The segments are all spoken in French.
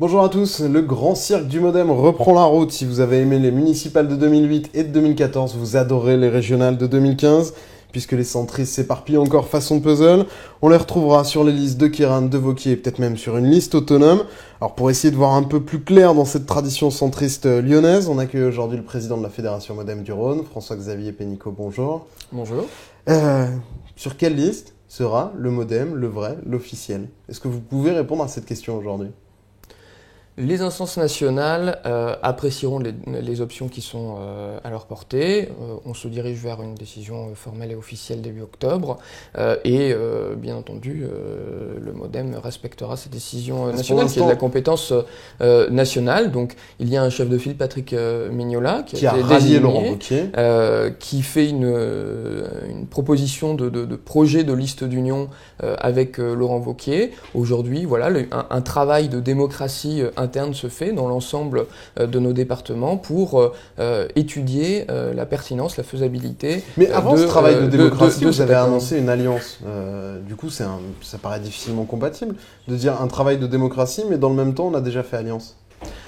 Bonjour à tous, le grand cirque du Modem reprend la route. Si vous avez aimé les municipales de 2008 et de 2014, vous adorez les régionales de 2015. Puisque les centristes s'éparpillent encore façon puzzle, on les retrouvera sur les listes de Kéran, de Wauquiez et peut-être même sur une liste autonome. Alors pour essayer de voir un peu plus clair dans cette tradition centriste lyonnaise, on accueille aujourd'hui le président de la Fédération Modem du Rhône, François-Xavier Pénicaud, bonjour. Bonjour. Sur quelle liste sera le Modem, le vrai, l'officiel? Est-ce que vous pouvez répondre à cette question aujourd'hui? Les instances nationales apprécieront les options qui sont à leur portée. On se dirige vers une décision formelle et officielle début octobre. Bien entendu, le Modem respectera ces décisions nationales, qui est de la compétence nationale. Donc, il y a un chef de file, Patrick Mignola, qui a été rallié Laurent Wauquiez, qui fait une proposition de projet de liste d'union avec Laurent Wauquiez. Aujourd'hui, voilà, un travail de démocratie interne se fait dans l'ensemble de nos départements pour étudier la pertinence, la faisabilité. Mais avant ce travail de démocratie, vous avez annoncé une alliance. Du coup, ça paraît difficilement compatible de dire un travail de démocratie, mais dans le même temps, on a déjà fait alliance.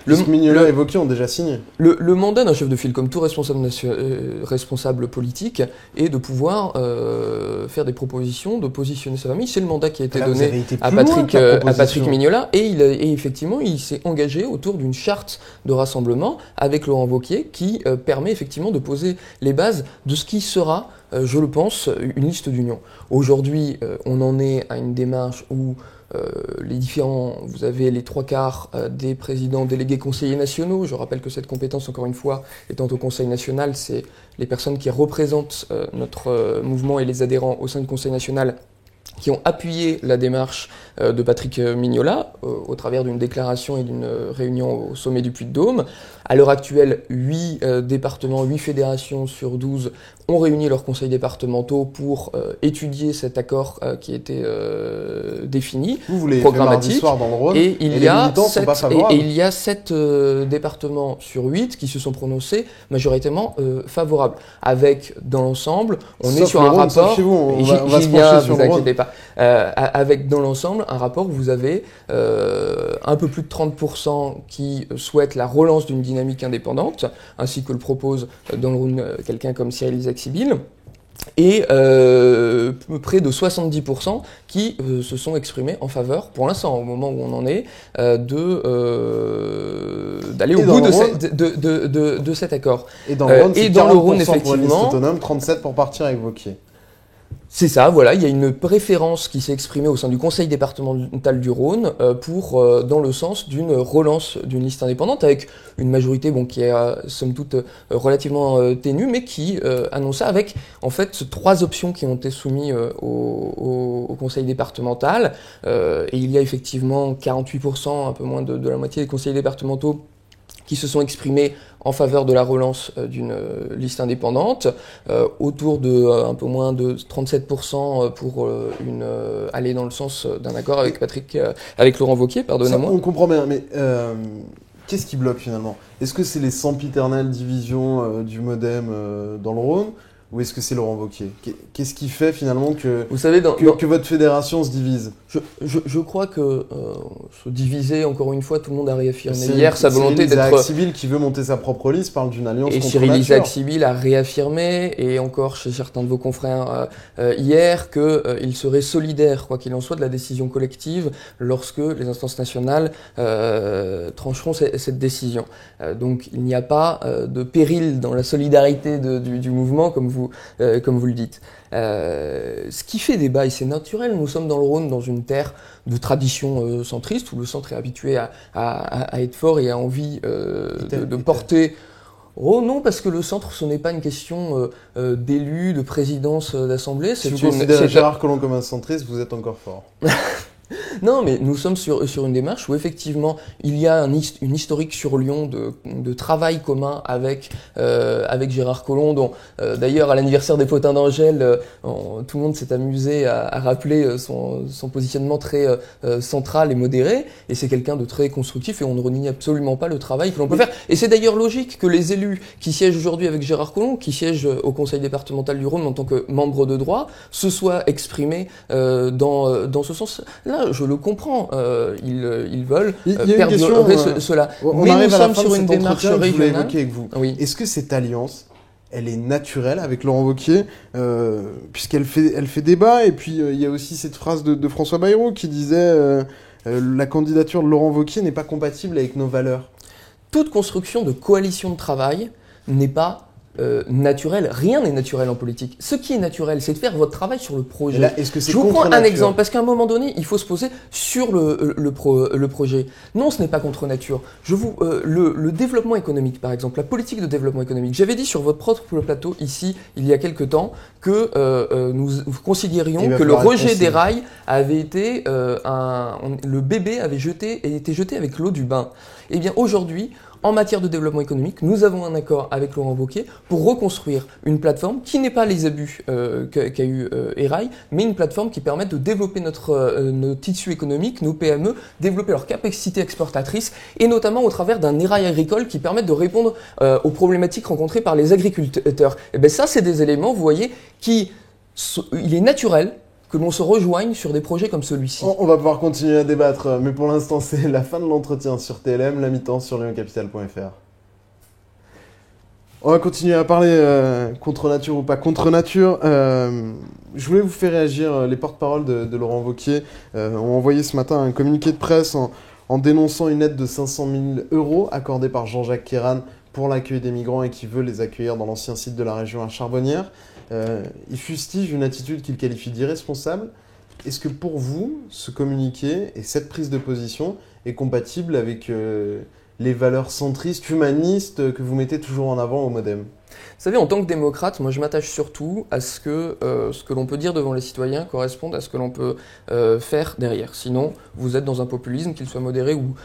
Mignola et Wauquiez ont déjà signé. Le mandat d'un chef de file, comme tout responsable politique, est de pouvoir faire des propositions, de positionner sa famille. C'est le mandat qui a été donné à Patrick Mignola. Et effectivement, il s'est engagé autour d'une charte de rassemblement avec Laurent Wauquiez qui permet effectivement de poser les bases de ce qui sera, je le pense, une liste d'union. Aujourd'hui, on en est à une démarche où vous avez les 3/4 des présidents délégués conseillers nationaux. Je rappelle que cette compétence, encore une fois, étant au Conseil national, c'est les personnes qui représentent notre mouvement et les adhérents au sein du Conseil national qui ont appuyé la démarche de Patrick Mignola au travers d'une déclaration et d'une réunion au sommet du Puy-de-Dôme. À l'heure actuelle, 8 départements, 8 fédérations sur 12 ont réuni leurs conseils départementaux pour étudier cet accord qui était défini, programmatique. Soir dans le Rhône, et il y a 7 départements sur 8 qui se sont prononcés majoritairement favorables. Avec, dans l'ensemble, on est sur un rapport... Chez vous, on va se pencher sur le Rhône. Avec dans l'ensemble un rapport où vous avez un peu plus de 30% qui souhaitent la relance d'une dynamique indépendante, ainsi que le propose dans le Rhône quelqu'un comme Cyril Isaac-Sibylle, et près de 70% qui se sont exprimés en faveur, pour l'instant, au moment où on en est, d'aller au bout de cet accord. Et dans le Rhône, c'est 40% effectivement, pour une liste autonome, 37% pour partir avec Wauquiez. C'est ça, voilà, il y a une préférence qui s'est exprimée au sein du Conseil départemental du Rhône dans le sens d'une relance d'une liste indépendante avec une majorité qui est somme toute relativement ténue, mais qui annonça avec en fait 3 options qui ont été soumises au Conseil départemental. Et il y a effectivement 48%, un peu moins de la moitié des conseillers départementaux qui se sont exprimés en faveur de la relance d'une liste indépendante, autour de un peu moins de 37% pour aller dans le sens d'un accord avec Laurent Wauquiez, pardonnez-moi. Ça, on comprend bien, mais qu'est-ce qui bloque finalement? Est-ce que c'est les sempiternelles divisions du Modem dans le Rhône? Ou est-ce que c'est Laurent Wauquiez? Qu'est-ce qui fait finalement que votre fédération se divise? Je crois que se diviser, encore une fois, tout le monde a réaffirmé hier sa volonté d'être... Cyril Isaac-Sibylle qui veut monter sa propre liste parle d'une alliance contre Cyril nature. Isaac-Sibylle a réaffirmé, et encore chez certains de vos confrères hier, qu'il serait solidaire, quoi qu'il en soit, de la décision collective lorsque les instances nationales trancheront cette décision. Donc il n'y a pas de péril dans la solidarité du mouvement, comme vous le dites. Ce qui fait débat, et c'est naturel, nous sommes dans le Rhône, dans une terre de tradition centriste, où le centre est habitué à être fort et a envie de porter... Oh non, parce que le centre, ce n'est pas une question d'élu, de présidence d'assemblée. Si vous considérez Gérard Collomb comme un centriste, vous êtes encore fort. Non, mais nous sommes sur une démarche où effectivement il y a une historique sur Lyon de travail commun avec Gérard Collomb, dont d'ailleurs à l'anniversaire des Potins d'Angèle, tout le monde s'est amusé à rappeler son positionnement très central et modéré, et c'est quelqu'un de très constructif et on ne renie absolument pas le travail que l'on peut faire. Et c'est d'ailleurs logique que les élus qui siègent aujourd'hui avec Gérard Collomb, qui siègent au Conseil départemental du Rhône en tant que membres de droit, se soient exprimés dans ce sens-là. ça, je le comprends. Ils veulent perdurer cela. Mais nous sommes sur une démarche régionale. Avec vous. Oui. Est-ce que cette alliance, elle est naturelle avec Laurent Wauquiez, puisqu'elle fait débat, et puis il y a aussi cette phrase de François Bayrou qui disait la candidature de Laurent Wauquiez n'est pas compatible avec nos valeurs. Toute construction de coalition de travail n'est pas naturel. Rien n'est naturel en politique. Ce qui est naturel, c'est de faire votre travail sur le projet. Là, est-ce que c'est Je vous prends un exemple, parce qu'à un moment donné, il faut se poser sur le projet. Non, ce n'est pas contre nature. Le développement économique, par exemple, la politique de développement économique. J'avais dit sur votre propre plateau, ici, il y a quelque temps, que nous considérions que le rejet des rails avait été le bébé avait été jeté avec l'eau du bain. Eh bien, aujourd'hui, en matière de développement économique, nous avons un accord avec Laurent Wauquiez pour reconstruire une plateforme qui n'est pas les abus qu'a eu Erail, mais une plateforme qui permet de développer nos tissus économiques, nos PME, développer leur capacité exportatrice, et notamment au travers d'un Erail agricole qui permet de répondre aux problématiques rencontrées par les agriculteurs. Et bien ça, c'est des éléments, vous voyez, il est naturel que l'on se rejoigne sur des projets comme celui-ci. On va pouvoir continuer à débattre, mais pour l'instant, c'est la fin de l'entretien sur TLM, la mi-temps sur lioncapital.fr. On va continuer à parler contre nature ou pas contre nature. Je voulais vous faire réagir. Les porte-paroles de Laurent Wauquiez ont envoyé ce matin un communiqué de presse en dénonçant une aide de 500 000 € accordée par Jean-Jacques Kéran pour l'accueil des migrants et qui veut les accueillir dans l'ancien site de la région à Charbonnières. Il fustige une attitude qu'il qualifie d'irresponsable. Est-ce que pour vous, ce communiqué et cette prise de position est compatible avec les valeurs centristes, humanistes que vous mettez toujours en avant au MoDem ? Vous savez, en tant que démocrate, moi je m'attache surtout à ce que l'on peut dire devant les citoyens corresponde à ce que l'on peut faire derrière. Sinon, vous êtes dans un populisme, qu'il soit modéré ou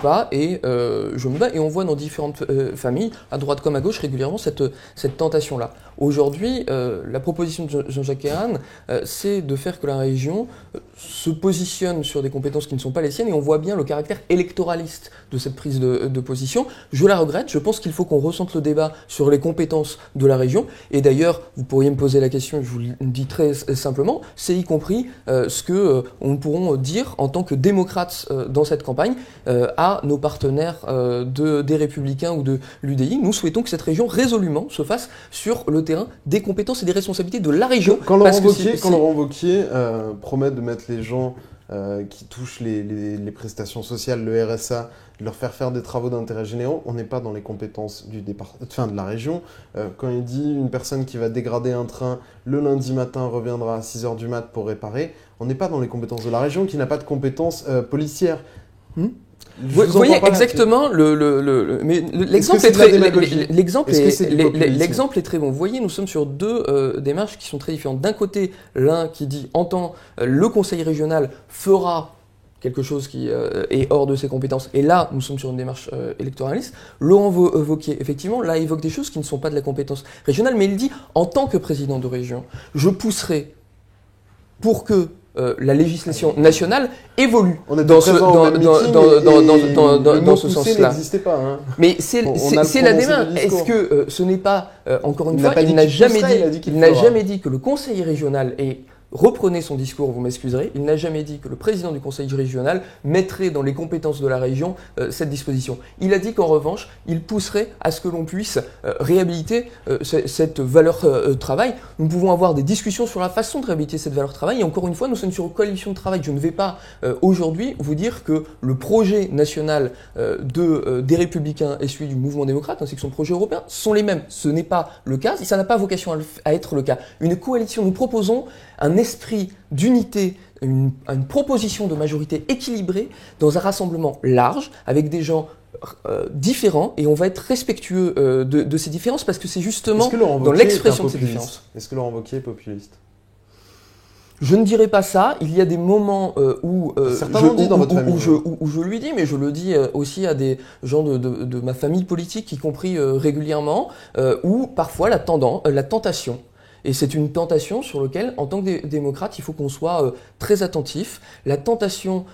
pas, et je me bats. Et on voit dans différentes familles, à droite comme à gauche, régulièrement cette tentation-là. Aujourd'hui, la proposition de Jean-Jacques Kéran, c'est de faire que la région se positionne sur des compétences qui ne sont pas les siennes, et on voit bien le caractère électoraliste de cette prise de position. Je la regrette, je pense qu'il faut qu'on recentre le débat sur les compétences de la région, et d'ailleurs, vous pourriez me poser la question, je vous le dis très simplement, c'est y compris ce que nous pourrons dire en tant que démocrates dans cette campagne à nos partenaires des Républicains ou de l'UDI. Nous souhaitons que cette région résolument se fasse sur le terrain des compétences et des responsabilités de la région. Quand Laurent Wauquiez promet de mettre les gens qui touchent les prestations sociales, le RSA, de leur faire des travaux d'intérêt généraux, on n'est pas dans les compétences de la région. Quand il dit une personne qui va dégrader un train le lundi matin reviendra à 6h du mat pour réparer, on n'est pas dans les compétences de la région qui n'a pas de compétences policières. Vous voyez exactement mais l'exemple est très bon. Vous voyez, nous sommes sur deux démarches qui sont très différentes. D'un côté, l'un qui dit le conseil régional fera quelque chose qui est hors de ses compétences. Et là, nous sommes sur une démarche électoraliste. Laurent Wauquiez, effectivement, là, évoque des choses qui ne sont pas de la compétence régionale, mais il dit, en tant que président de région, je pousserai pour que la législation nationale évolue dans ce sens-là. Pas, hein. Mais c'est la démarche. Est-ce que ce n'est pas, encore une fois, il n'a jamais dit que le conseil régional est... Reprenez son discours, vous m'excuserez, il n'a jamais dit que le président du conseil régional mettrait dans les compétences de la région cette disposition. Il a dit qu'en revanche, il pousserait à ce que l'on puisse réhabiliter cette valeur travail. Nous pouvons avoir des discussions sur la façon de réhabiliter cette valeur travail, et encore une fois, nous sommes sur une coalition de travail. Je ne vais pas aujourd'hui vous dire que le projet national des Républicains et celui du mouvement démocrate, ainsi que son projet européen, sont les mêmes. Ce n'est pas le cas, et ça n'a pas vocation à être le cas. Une coalition, nous proposons un esprit d'unité, une proposition de majorité équilibrée dans un rassemblement large avec des gens différents, et on va être respectueux de ces différences parce que c'est justement dans l'expression de ces différences. Est-ce que Laurent Wauquiez est populiste ? Je ne dirais pas ça. Il y a des moments où je lui dis, mais je le dis aussi à des gens de ma famille politique, y compris régulièrement, où parfois la tentation Et c'est une tentation sur laquelle, en tant que démocrate, il faut qu'on soit très attentif. La tentation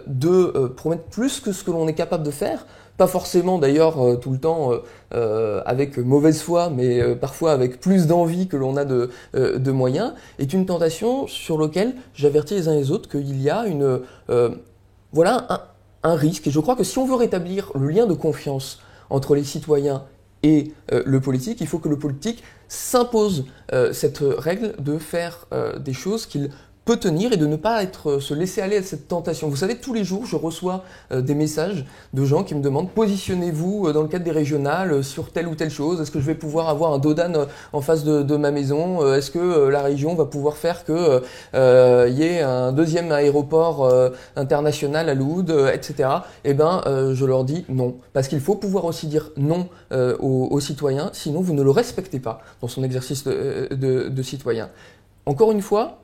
de promettre plus que ce que l'on est capable de faire, pas forcément d'ailleurs tout le temps avec mauvaise foi, mais parfois avec plus d'envie que l'on a de moyens, est une tentation sur laquelle j'avertis les uns et les autres qu'il y a un risque. Et je crois que si on veut rétablir le lien de confiance entre les citoyens et le politique, il faut que le politique s'impose cette règle de faire des choses qu'il peut tenir et de ne pas se laisser aller à cette tentation. Vous savez, tous les jours, je reçois des messages de gens qui me demandent « Positionnez-vous dans le cadre des régionales sur telle ou telle chose. Est-ce que je vais pouvoir avoir un dodan en face de ma maison? Est-ce que la région va pouvoir faire que y ait un deuxième aéroport international à Loud, etc. » Eh ben, je leur dis non. Parce qu'il faut pouvoir aussi dire non aux citoyens, sinon vous ne le respectez pas dans son exercice de citoyen. Encore une fois,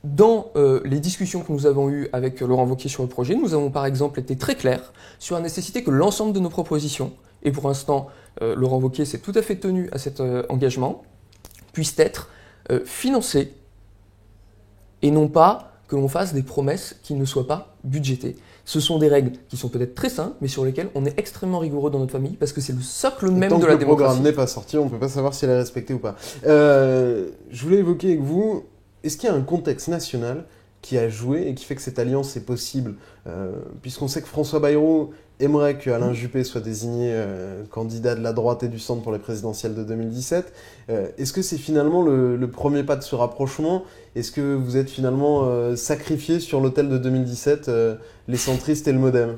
dans les discussions que nous avons eues avec Laurent Wauquiez sur le projet, nous avons par exemple été très clairs sur la nécessité que l'ensemble de nos propositions, et pour l'instant Laurent Wauquiez s'est tout à fait tenu à cet engagement, puissent être financées et non pas que l'on fasse des promesses qui ne soient pas budgétées. Ce sont des règles qui sont peut-être très simples, mais sur lesquelles on est extrêmement rigoureux dans notre famille, parce que c'est le socle même de la démocratie. Tant que le programme n'est pas sorti, on ne peut pas savoir si elle est respectée ou pas. Je voulais évoquer avec vous, est-ce qu'il y a un contexte national qui a joué et qui fait que cette alliance est possible, puisqu'on sait que François Bayrou aimerait que Alain Juppé soit désigné candidat de la droite et du centre pour les présidentielles de 2017. Est-ce que c'est finalement le premier pas de ce rapprochement? Est-ce que vous êtes finalement sacrifié sur l'autel de 2017, les centristes et le MoDem?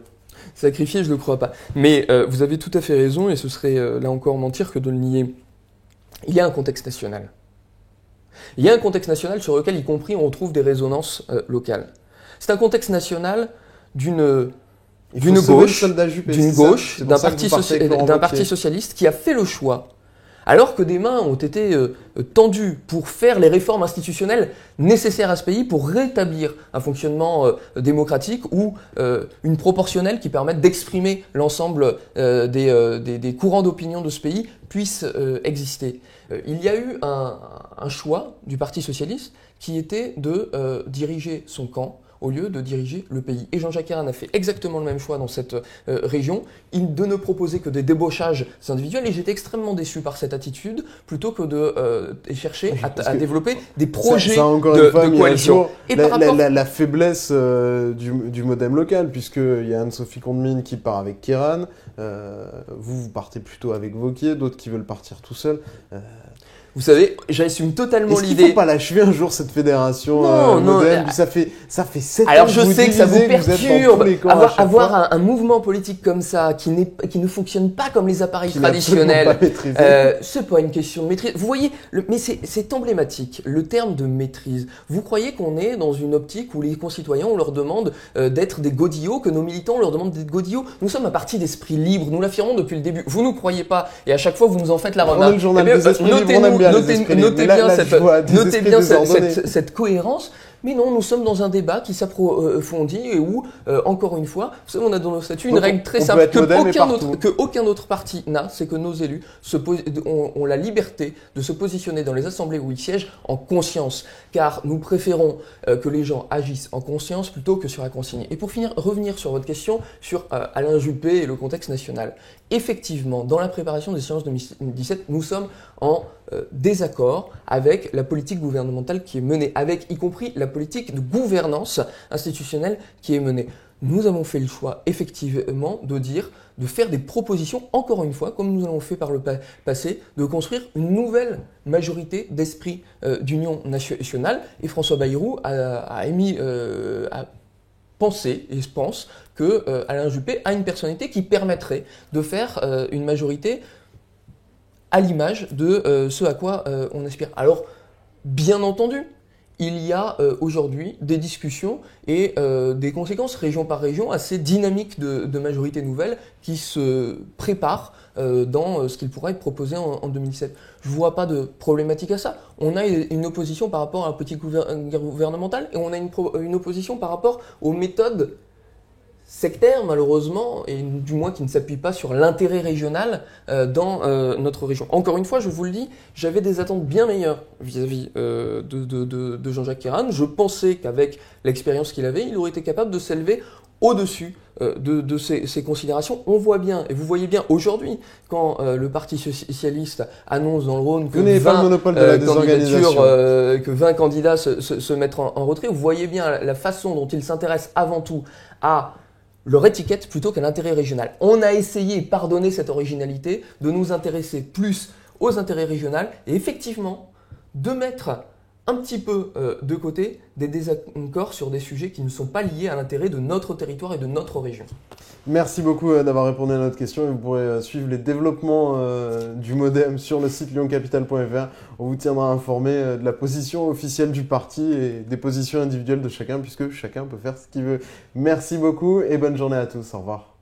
Sacrifié, je ne le crois pas. Mais vous avez tout à fait raison, et ce serait là encore mentir que de le nier. Il y a un contexte national. Il y a un contexte national sur lequel, y compris, on retrouve des résonances locales. C'est un contexte national d'un parti socialiste qui a fait le choix, alors que des mains ont été tendues pour faire les réformes institutionnelles nécessaires à ce pays pour rétablir un fonctionnement démocratique ou une proportionnelle qui permette d'exprimer l'ensemble des courants d'opinion de ce pays puisse exister. Il y a eu un choix du Parti socialiste qui était de diriger son camp au lieu de diriger le pays. Et Jean-Jacques Herrmann a fait exactement le même choix dans cette région, de ne proposer que des débauchages individuels, et j'étais extrêmement déçu par cette attitude, plutôt que de chercher à développer des projets de coalition. Et la faiblesse du MoDem local, puisqu'il y a Anne-Sophie Condemine qui part avec Kéran, vous partez plutôt avec Wauquiez, d'autres qui veulent partir tout seuls. Vous savez, j'assume totalement l'idée. Est-ce qu'il ne faut pas l'achever un jour cette fédération MoDem? Ça fait 7 ans. Alors je sais que ça vous perturbe. Avoir un mouvement politique comme ça, qui ne fonctionne pas comme les appareils traditionnels, c'est pas une question de maîtrise. Vous voyez, mais c'est emblématique, le terme de maîtrise. Vous croyez qu'on est dans une optique où les concitoyens, on leur demande d'être des godillots, que nos militants, on leur demande d'être godillots? Nous sommes un parti d'esprit libre, nous l'affirmons depuis le début. Vous ne nous croyez pas, et à chaque fois vous nous en faites la remarque. Notez bien cette cohérence. Mais non, nous sommes dans un débat qui s'approfondit et où, encore une fois, vous savez, on a dans nos statuts une règle très simple que aucun autre parti n'a, c'est que nos élus ont la liberté de se positionner dans les assemblées où ils siègent en conscience. Car nous préférons que les gens agissent en conscience plutôt que sur la consigne. Et pour finir, revenir sur votre question sur Alain Juppé et le contexte national. Effectivement, dans la préparation des séances de 2017, nous sommes en désaccord avec la politique gouvernementale qui est menée, avec y compris la politique de gouvernance institutionnelle qui est menée. Nous avons fait le choix, effectivement, de faire des propositions, encore une fois, comme nous l'avons fait par le passé, de construire une nouvelle majorité d'esprit d'union nationale. Et François Bayrou a pensé, et je pense, que Alain Juppé a une personnalité qui permettrait de faire une majorité à l'image de ce à quoi on aspire. Alors, bien entendu, il y a aujourd'hui des discussions et des conséquences région par région assez dynamiques de majorité nouvelle qui se préparent dans ce qu'il pourrait être proposé en 2017. Je ne vois pas de problématique à ça. On a une opposition par rapport à la politique gouvernementale et on a une opposition par rapport aux méthodes sectaire malheureusement, et du moins qui ne s'appuie pas sur l'intérêt régional dans notre région. Encore une fois, je vous le dis, j'avais des attentes bien meilleures vis-à-vis de Jean-Jacques Ayrault. Je pensais qu'avec l'expérience qu'il avait, il aurait été capable de s'élever au-dessus de ces considérations. On voit bien, et vous voyez bien aujourd'hui, quand le Parti Socialiste annonce dans le Rhône que 20 candidats se mettent en retrait, vous voyez bien la façon dont il s'intéresse avant tout à leur étiquette plutôt qu'à l'intérêt régional. On a essayé, pardonner cette originalité, de nous intéresser plus aux intérêts régionaux et effectivement de mettre un petit peu de côté des désaccords sur des sujets qui ne sont pas liés à l'intérêt de notre territoire et de notre région. Merci beaucoup d'avoir répondu à notre question et vous pourrez suivre les développements du MODEM sur le site lyoncapital.fr. On vous tiendra informé de la position officielle du parti et des positions individuelles de chacun puisque chacun peut faire ce qu'il veut. Merci beaucoup et bonne journée à tous. Au revoir.